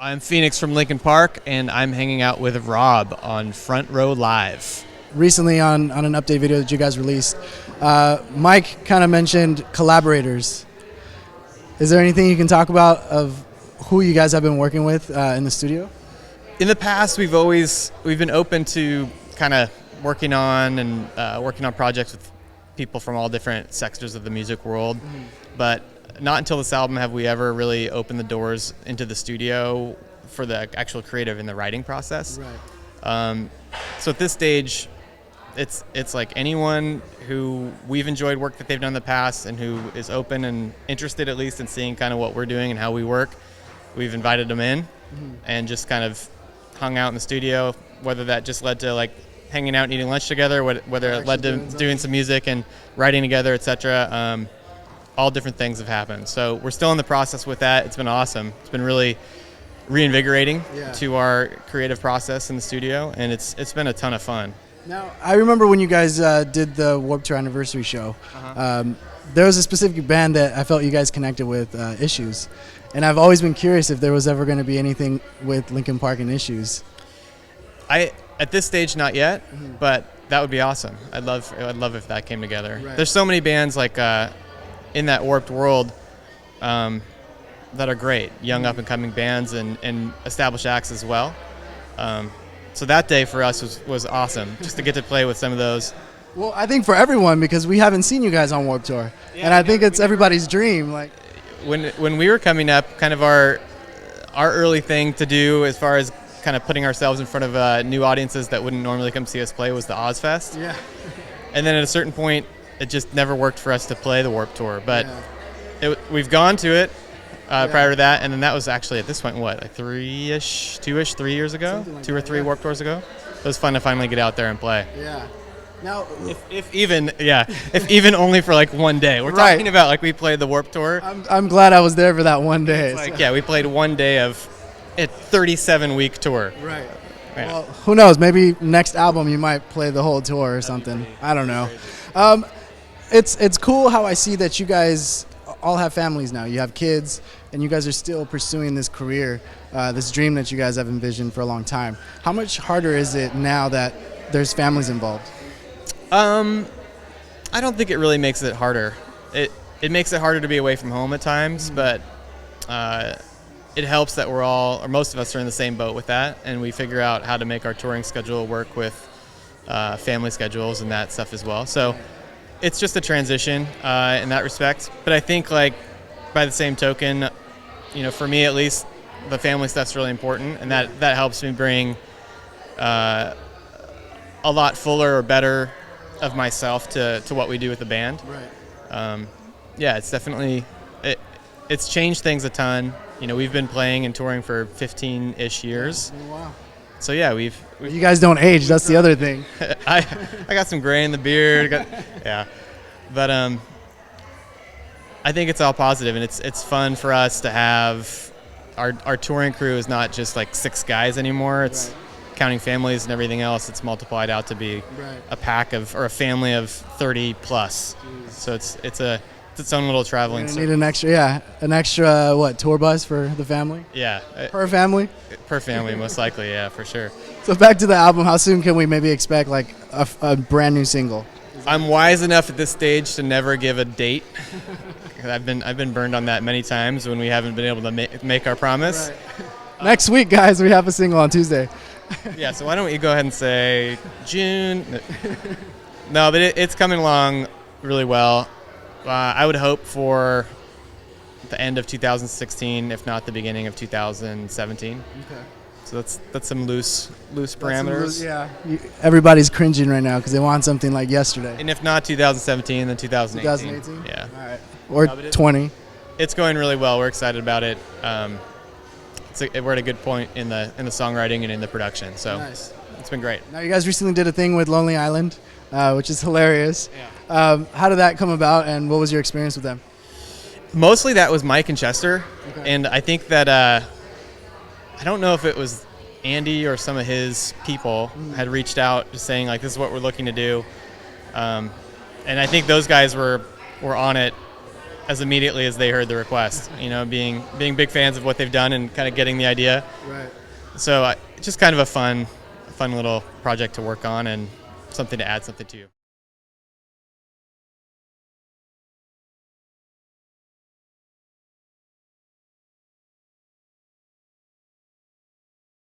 I'm Phoenix from Linkin Park, and I'm hanging out with Rob on Front Row Live. Recently on an update video that you guys released, Mike kind of mentioned collaborators. Is there anything you can talk about of who you guys have been working with in the studio? In the past, we've been open to kind of working on projects with people from all different sectors of the music world, but not until this album have we ever really opened the doors into the studio for the actual creative and the writing process. Right. So at this stage, it's like anyone who we've enjoyed work that they've done in the past and who is open and interested at least in seeing kind of what we're doing and how we work, we've invited them in and just kind of hung out in the studio, whether that just led to like hanging out and eating lunch together, whether it led to doing some music and writing together, etc. All different things have happened. So we're still in the process with that. It's been awesome. It's been really reinvigorating to our creative process in the studio, and it's been a ton of fun. Now, I remember when you guys did the Warped Tour anniversary show, there was a specific band that I felt you guys connected with, Issues. And I've always been curious if there was ever going to be anything with Linkin Park and Issues. At this stage, not yet, but that would be awesome. I'd love if that came together. Right. There's so many bands like in that Warped world that are great, young up and coming bands and established acts as well. So that day for us was awesome, just to get to play with some of those. Well, I think for everyone, because we haven't seen you guys on Warped Tour, and I think it's everybody's dream. Like when we were coming up, kind of our early thing to do as far as kind of putting ourselves in front of new audiences that wouldn't normally come see us play was the Ozfest. Yeah. And then at a certain point, it just never worked for us to play the Warped Tour. But we've gone to it prior to that, and then that was actually at this point, what, like 3 years ago? Like 2 or 3 Warped Tours ago? It was fun to finally get out there and play. Yeah. Now, if even only for like one day. We're talking about like we played the Warped Tour. I'm glad I was there for that one day. We played one day of a 37-week tour. Right. Yeah. Well, who knows? Maybe next album you might play the whole tour or something. I don't know. It's cool how I see that you guys all have families now. You have kids, and you guys are still pursuing this career, this dream that you guys have envisioned for a long time. How much harder is it now that there's families involved? I don't think it really makes it harder. It makes it harder to be away from home at times, but it helps that we're all, or most of us, are in the same boat with that, and we figure out how to make our touring schedule work with family schedules and that stuff as well. So it's just a transition in that respect. But I think, like, by the same token, for me at least, the family stuff's really important, and that helps me bring a lot fuller or better of myself to what we do with the band. Right. It's definitely it's changed things a ton. We've been playing and touring for 15-ish years. Oh, wow. So yeah, we've you guys don't age. That's the other thing. I got some gray in the beard. But I think it's all positive, and it's fun for us to have our touring crew is not just like 6 guys anymore. It's counting families and everything else. It's multiplied out to be a pack of, or a family of 30 plus. Jeez. So it's its own little traveling. Need an extra what, tour bus for the family? Yeah. Per family? Per family, most likely, yeah, for sure. So back to the album, how soon can we maybe expect like a brand new single? I'm wise enough at this stage to never give a date. I've been burned on that many times when we haven't been able to make our promise. Right. Next week, guys, we have a single on Tuesday. Yeah, so why don't you go ahead and say June? No, but it's coming along really well. I would hope for the end of 2016, if not the beginning of 2017. Okay. So that's some loose parameters. Everybody's cringing right now because they want something like yesterday. And if not 2017, then 2018. 2018? Yeah. All right. Or 20. It's going really well. We're excited about it. We're at a good point in the songwriting and in the production. So nice. It's been great. Now, you guys recently did a thing with Lonely Island, which is hilarious. Yeah. How did that come about, and what was your experience with them? Mostly that was Mike and Chester, and I think that I don't know if it was Andy or some of his people had reached out just saying like, this is what we're looking to do, and I think those guys were on it as immediately as they heard the request. You know, being big fans of what they've done and kind of getting the idea. Right. So it's just kind of a fun little project to work on and something to add something to.